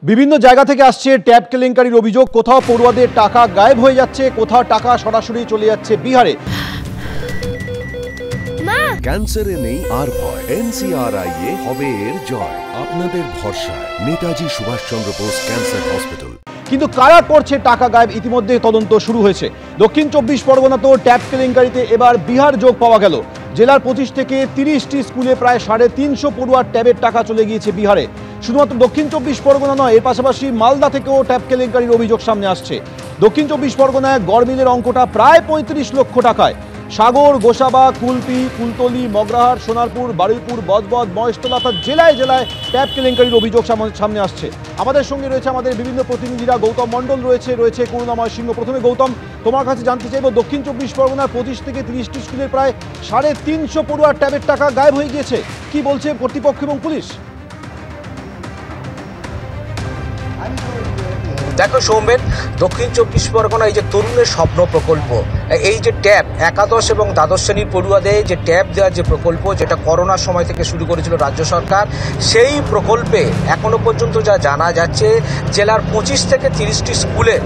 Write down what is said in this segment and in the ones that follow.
বিভিন্ন জায়গা থেকে আসছে ট্যাব কেলেঙ্কারির অভিযোগ। কোথাও পড়ুয়াদের টাকা গায়েব হয়ে যাচ্ছে, কোথাও টাকা সরাসরি চলে যাচ্ছে বিহারে। ক্যান্সারে নেই আর ভয়, NCRI এ হবে এর জয়। আপনাদের ভরসা নেতাজি সুভাষচন্দ্র বোস ক্যান্সার হসপিটাল। কিন্তু কারা করছে টাকা গায়েব, ইতিমধ্যে তদন্ত শুরু হয়েছে। দক্ষিণ 24 পরগনাতেও ট্যাব কেলেঙ্কারিতে এবার বিহার যোগ পাওয়া গেল। জেলার 25 থেকে 30টি স্কুলে প্রায় 350 পড়ুয়ার ট্যাবের টাকা চলে গিয়েছে বিহারে। শুধুমাত্র দক্ষিণ 24 পরগনা নয়, এর পাশাপাশি মালদা থেকেও ট্যাব কেলেঙ্কারির অভিযোগ সামনে আসছে। দক্ষিণ 24 পরগনায় গড়মিলের অঙ্কটা প্রায় 35 লক্ষ টাকায়। সাগর, গোসাবা, কুলপি, কুলতলি, মগরাহাট, সোনারপুর, বারুইপুর, বজবজ, মহেশতলা অর্থাৎ জেলায় জেলায় ট্যাব কেলেঙ্কারির অভিযোগ সামনে আসছে। আমাদের সঙ্গে রয়েছে আমাদের বিভিন্ন প্রতিনিধিরা। গৌতম মণ্ডল রয়েছে করুণাময় সিংহ। প্রথমে গৌতম, তোমার কাছে জানতে চাইব, দক্ষিণ 24 পরগনার 25 থেকে 30টি স্কুলের প্রায় 350 পড়ুয়ার ট্যাবের টাকা গায়েব হয়ে গিয়েছে। কি বলছে কর্তৃপক্ষ এবং পুলিশ? দেখো সৌমেন, দক্ষিণ 24 পরগনা এই যে তরুণের স্বপ্ন প্রকল্প, এই যে ট্যাব একাদশ এবং দ্বাদশ শ্রেণীর পড়ুয়াদের যে ট্যাব দেওয়ার যে প্রকল্প, যেটা করোনার সময় থেকে শুরু করেছিল রাজ্য সরকার, সেই প্রকল্পে এখনো পর্যন্ত যা জানা যাচ্ছে জেলার 25 থেকে 30টি স্কুলে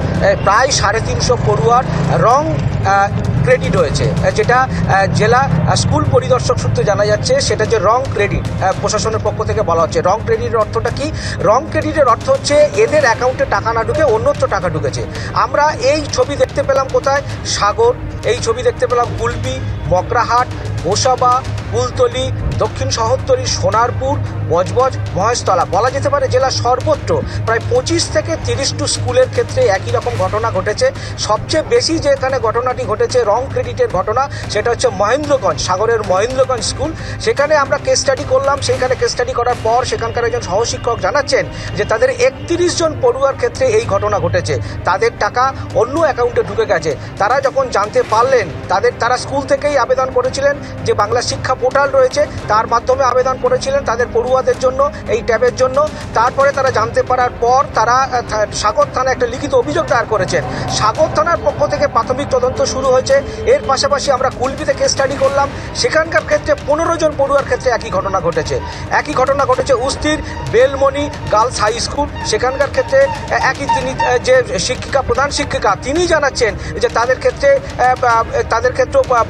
প্রায় 350 পড়ুয়ার রং ক্রেডিট হয়েছে। যেটা জেলা স্কুল পরিদর্শক সূত্রে জানা যাচ্ছে, সেটা যে রং ক্রেডিট প্রশাসনের পক্ষ থেকে বলা হচ্ছে। রং ক্রেডিটের অর্থটা কি? রং ক্রেডিটের অর্থ হচ্ছে এদের অ্যাকাউন্টে টাকা না ঢুকে অন্যত্র টাকা ঢুকেছে। আমরা এই ছবি দেখতে পেলাম কোথায়? সাগর, এই ছবি দেখতে পেলাম কুলপি, মগরাহাট, গোসাবা, কুলতলি, দক্ষিণ শহরতলি, সোনারপুর, বজবজ, মহেশতলা, বলা যেতে পারে জেলার সর্বত্র প্রায় 25 থেকে 30টি স্কুলের ক্ষেত্রে একই রকম ঘটনা ঘটেছে। সবচেয়ে বেশি যেখানে ঘটনাটি ঘটেছে রং ক্রেডিটের ঘটনা, সেটা হচ্ছে মহেন্দ্রগঞ্জ, সাগরের মহেন্দ্রগঞ্জ স্কুল। সেখানে আমরা কেস স্টাডি করলাম। সেইখানে কেস স্টাডি করার পর সেখানকার একজন সহশিক্ষক জানাচ্ছেন যে তাদের 31 জন পড়ুয়ার ক্ষেত্রে এই ঘটনা ঘটেছে। তাদের টাকা অন্য অ্যাকাউন্টে ঢুকে গেছে। তারা যখন জানতে পারলেন, তারা স্কুল থেকেই আবেদন করেছিলেন, যে বাংলা শিক্ষা পোর্টাল রয়েছে তার মাধ্যমে আবেদন করেছিলেন তাদের পড়ুয়াদের জন্য, এই ট্যাবের জন্য। তারপরে তারা জানতে পারার পর তারা সাগর থানায় একটা লিখিত অভিযোগ দায়ের করেছেন। সাগর থানার পক্ষ থেকে প্রাথমিক তদন্ত শুরু হয়েছে। এর পাশাপাশি আমরা কুলপিতে কেস স্টাডি করলাম। সেখানকার ক্ষেত্রে 15 জন পড়ুয়ার ক্ষেত্রে একই ঘটনা ঘটেছে। একই ঘটনা ঘটেছে উস্তির বেলমণি গার্লস হাই স্কুল। সেখানকার ক্ষেত্রে একই তিনি যে প্রধান শিক্ষিকা, তিনি জানাচ্ছেন যে তাদের ক্ষেত্রে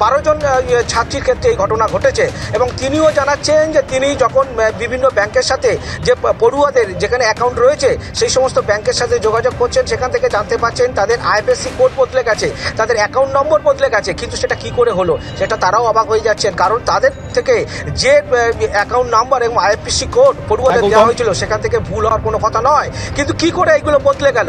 12 জন ছাত্রীর ক্ষেত্রে এই ঘটনা ঘটেছে। এবং তিনিও জানাচ্ছেন যে তিনি যখন বিভিন্ন ব্যাংকের সাথে যে পড়ুয়াদের যেখানে অ্যাকাউন্ট রয়েছে সেই সমস্ত ব্যাংকের সাথে যোগাযোগ করছেন, সেখান থেকে জানতে পারছেন তাদের IFSC কোড বদলে গেছে, তাদের অ্যাকাউন্ট নম্বর বদলে গেছে। কিন্তু সেটা কি করে হলো সেটা তারাও অবাক হয়ে যাচ্ছেন, কারণ তাদের থেকে যে অ্যাকাউন্ট নাম্বার এবং IFSC কোড পড়ুয়াদের দেওয়া হয়েছিল সেখান থেকে ভুল হওয়ার কোনো কথা নয়। কিন্তু কি করে এগুলো বদলে গেল?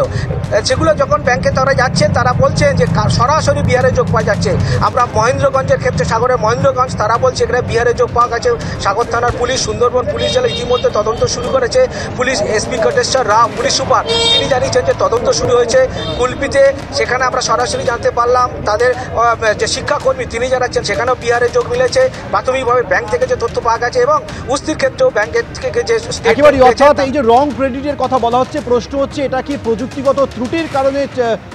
সেগুলো যখন ব্যাংকে তারা যাচ্ছেন, তারা বলছেন যে সরাসরি বিহারে যোগ পাওয়া যাচ্ছে। আমরা মহেন্দ্রগঞ্জের ক্ষেত্রে, সাগরের মহেন্দ্রগঞ্জ, তারা বলছে এখানে বিহারে যোগ পাওয়া গেছে। সাগর থানার পুলিশ, সুন্দরবন পুলিশ জেলা ইতিমধ্যে তদন্ত শুরু করেছে। পুলিশ SP কটেশ্বর রাও, পুলিশ সুপার, তিনি জানিয়েছেন যে তদন্ত শুরু হয়েছে। কুলপিতে সেখানে আমরা সরাসরি জানতে পারলাম তাদের যে শিক্ষাকর্মী, তিনি জানাচ্ছেন সেখানেও বিহারে যোগ মিলেছে। প্রাথমিকভাবে ব্যাংক থেকে যে তথ্য পাওয়া গেছে এবং উস্তির ক্ষেত্রেও ব্যাংকের থেকে যে একেবারে, অর্থাৎ এই যে রং ক্রেডিটের কথা বলা হচ্ছে, প্রশ্ন হচ্ছে এটা কি প্রযুক্তিগত ত্রুটির কারণে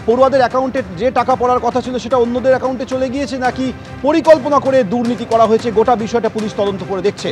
পড়ুয়াদের অ্যাকাউন্টে যে টাকা পড়ার কথা ছিল সেটা অন্যদের অ্যাকাউন্টে চলে গিয়েছে, নাকি পরিকল্পনা করে দুর্নীতি করা হয়েছে? গোটা বিষয়টা পুলিশ তদন্ত করে দেখছে।